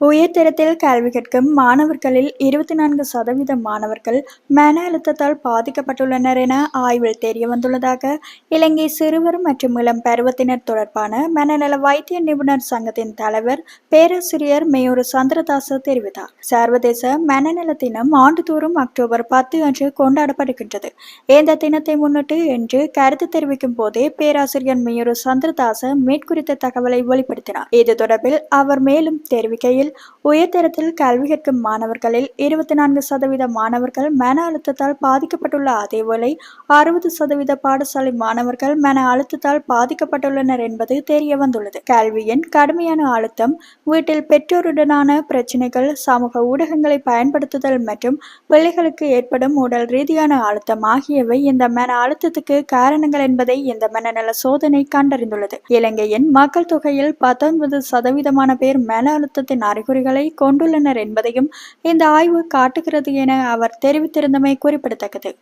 உயர்தரத்தில் கல்வி கற்கும் மாணவர்களில் 24% மாணவர்கள் மன அழுத்தத்தால் பாதிக்கப்பட்டுள்ளனர் என ஆய்வில் தெரியவந்துள்ளதாக இலங்கை சிறுவர் மற்றும் இளம் பருவத்தினர் தொடர்பான மனநல வைத்திய நிபுணர் சங்கத்தின் தலைவர் பேராசிரியர் மேயூர் சந்திரதாச தெரிவித்தார். சர்வதேச மனநல தினம் ஆண்டுதோறும் அக்டோபர் 10 அன்று கொண்டாடப்படுகின்றது. இந்த தினத்தை முன்னிட்டு இன்று கருத்து தெரிவிக்கும் போதே பேராசிரியர் மேயூர் சந்திரதாச மேற்குறித்த தகவலை வெளிப்படுத்தினார். இது தொடர்பில் அவர் மேலும் தெரிவிக்கையில், உயர்தரத்தில் கல்வி கற்கும் மாணவர்களில் 24% மாணவர்கள் மன அழுத்தத்தால் பாதிக்கப்பட்டுள்ள அதேவேளை 60% பாடசாலை மாணவர்கள் மன அழுத்தத்தால் பாதிக்கப்பட்டுள்ளனர் என்பது தெரிய வந்துள்ளது. கல்வியின் கடுமையான அழுத்தம், வீட்டில் பெற்றோருடனான பிரச்சினைகள், சமூக ஊடகங்களை பயன்படுத்துதல் மற்றும் பிள்ளைகளுக்கு ஏற்படும் உடல் ரீதியான அழுத்தம் ஆகியவை இந்த மன அழுத்தத்துக்கு காரணங்கள் என்பதை இந்த மனநல சோதனை கண்டறிந்துள்ளது. இலங்கையின் மக்கள் தொகையில் 19% பேர் மன அழுத்தத்தின் அறிகுறிகளை கொண்டுள்ளனர் என்பதையும் இந்த ஆய்வு காட்டுகிறது என அவர் தெரிவித்திருந்தமை குறிப்பிடத்தக்கது.